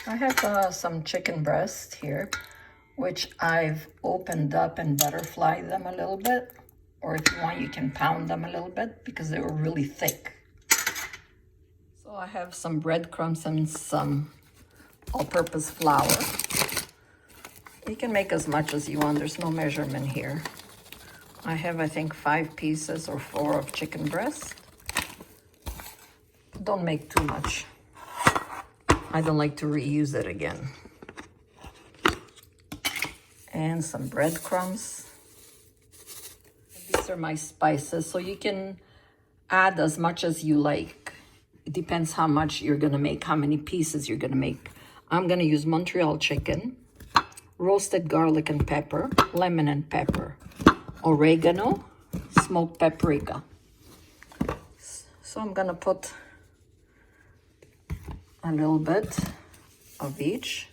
I have some chicken breast here, which I've opened up and butterflied them a little bit. Or if you want, you can pound them a little bit because they were really thick. So I have some breadcrumbs and some all-purpose flour. You can make as much as you want. There's no measurement here. I have, I think, 5 pieces or 4 of chicken breast. Don't make too much. I don't like to reuse it again. And some breadcrumbs. These are my spices, so you can add as much as you like. It depends how much you're gonna make, how many pieces you're gonna make. I'm gonna use Montreal chicken, roasted garlic and pepper, lemon and pepper, oregano, smoked paprika. So I'm gonna put a little bit of each.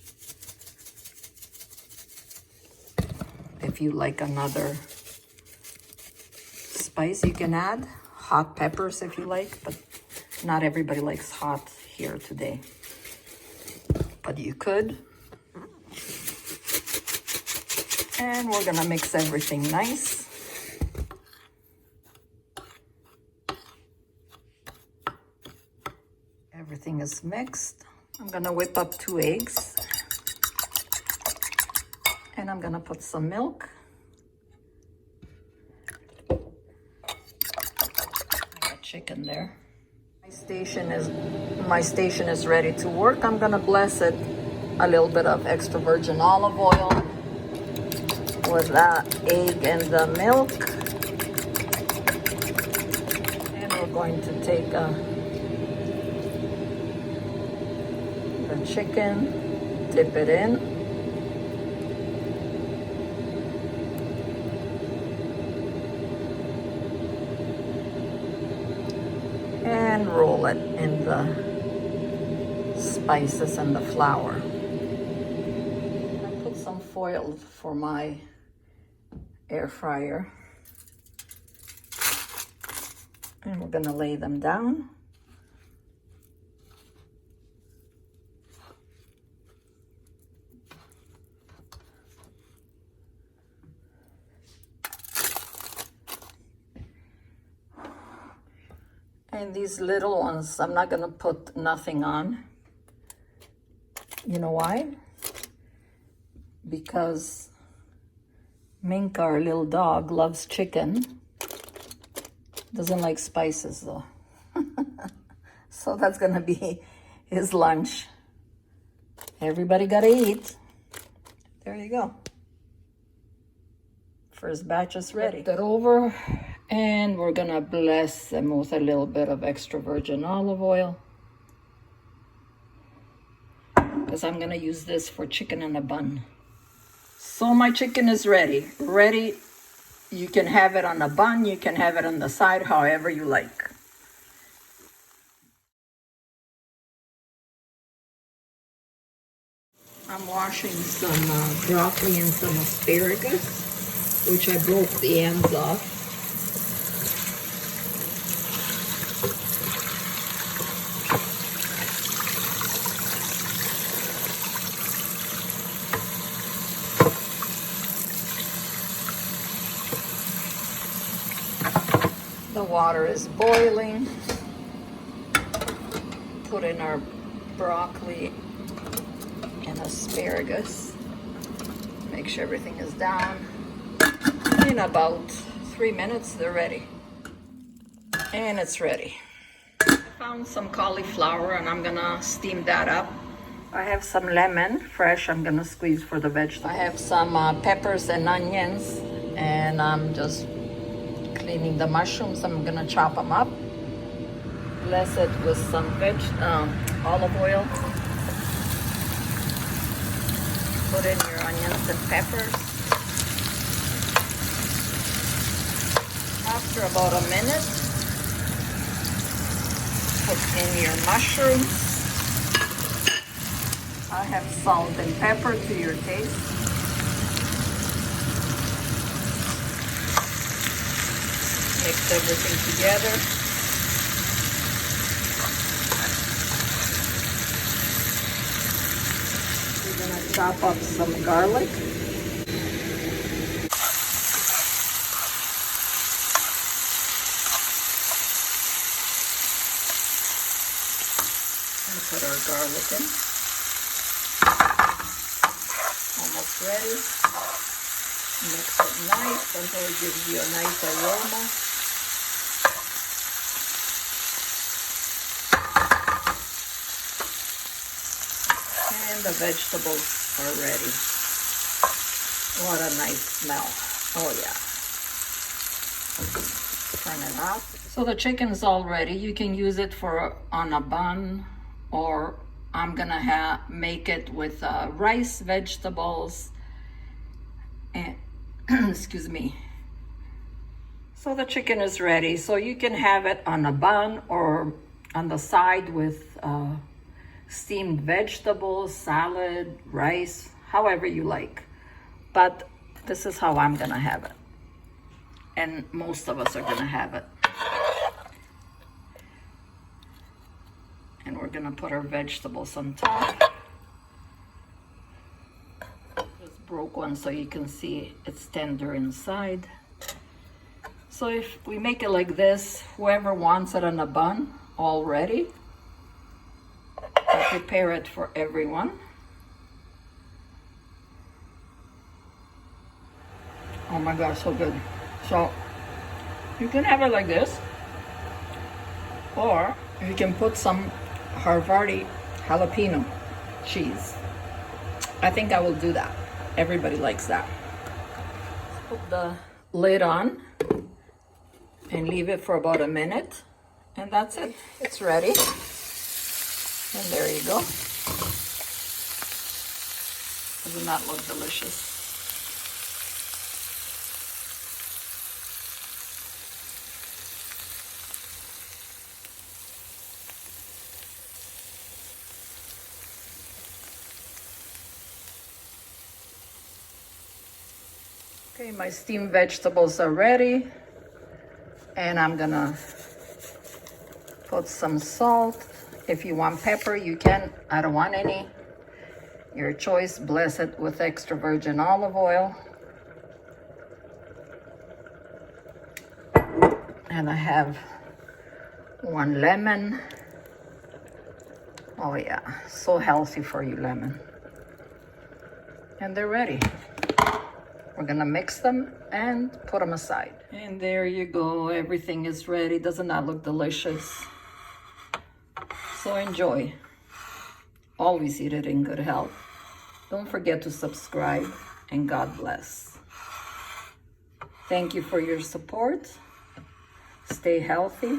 If you like another spice, you can add hot peppers if you like, but not everybody likes hot here today. But you could. And we're gonna mix everything nice. Everything is mixed. I'm gonna whip up 2 eggs. And I'm gonna put some milk. I got chicken there. My station is ready to work. I'm gonna bless it a little bit of extra virgin olive oil with that egg and the milk. And we're going to take the chicken, dip it in. And roll it in the spices and the flour. I put some foil for my air fryer. And we're gonna lay them down. And these little ones, I'm not gonna put nothing on. You know why? Because Minka, our little dog, loves chicken. Doesn't like spices though. So that's gonna be his lunch. Everybody gotta eat. There you go. First batch is ready. Flip that over. And we're gonna bless them with a little bit of extra virgin olive oil. Because I'm gonna use this for chicken in a bun. So my chicken is ready. Ready, you can have it on a bun, you can have it on the side, however you like. I'm washing some broccoli and some asparagus, which I broke the ends off. The water is boiling. Put in our broccoli and asparagus. Make sure everything is down. In about 3 minutes, they're ready. And it's ready. I found some cauliflower and I'm gonna steam that up. I have some lemon, fresh, I'm gonna squeeze for the vegetables. I have some peppers and onions, and I'm just cleaning the mushrooms. I'm gonna chop them up. Bless it with some olive oil. Put in your onions and peppers. After about a minute, put in your mushrooms. I have salt and pepper to your taste. Mix everything together. chop up some garlic. And put our garlic in. Almost ready. Mix it nice until it gives you a nice aroma. And the vegetables are ready. What a nice smell. Oh yeah. Turn it off. So the chicken's all ready. You can use it for on a bun, or I'm gonna make it with rice, vegetables, and excuse me. So the chicken is ready. So you can have it on a bun or on the side with steamed vegetables, salad, rice, however you like. But this is how I'm gonna have it. And most of us are gonna have it. And we're gonna put our vegetables on top. Just broke one so you can see it's tender inside. So if we make it like this, whoever wants it on a bun already, I'll prepare it for everyone. Oh my gosh, so good. So you can have it like this, or you can put some Havarti jalapeno cheese. I think I will do that. Everybody likes that. Put the lid on and leave it for about a minute, and that's it. It's ready. And there you go. Doesn't that look delicious? Okay, my steamed vegetables are ready. And I'm gonna put some salt. If you want pepper, you can. I don't want any. Your choice. Bless it with extra virgin olive oil. And I have 1 lemon. Oh yeah, so healthy for you, lemon. And they're ready. We're gonna mix them and put them aside. And there you go, everything is ready. Doesn't that look delicious? So enjoy. Always eat it in good health. Don't forget to subscribe, and God bless. Thank you for your support. Stay healthy.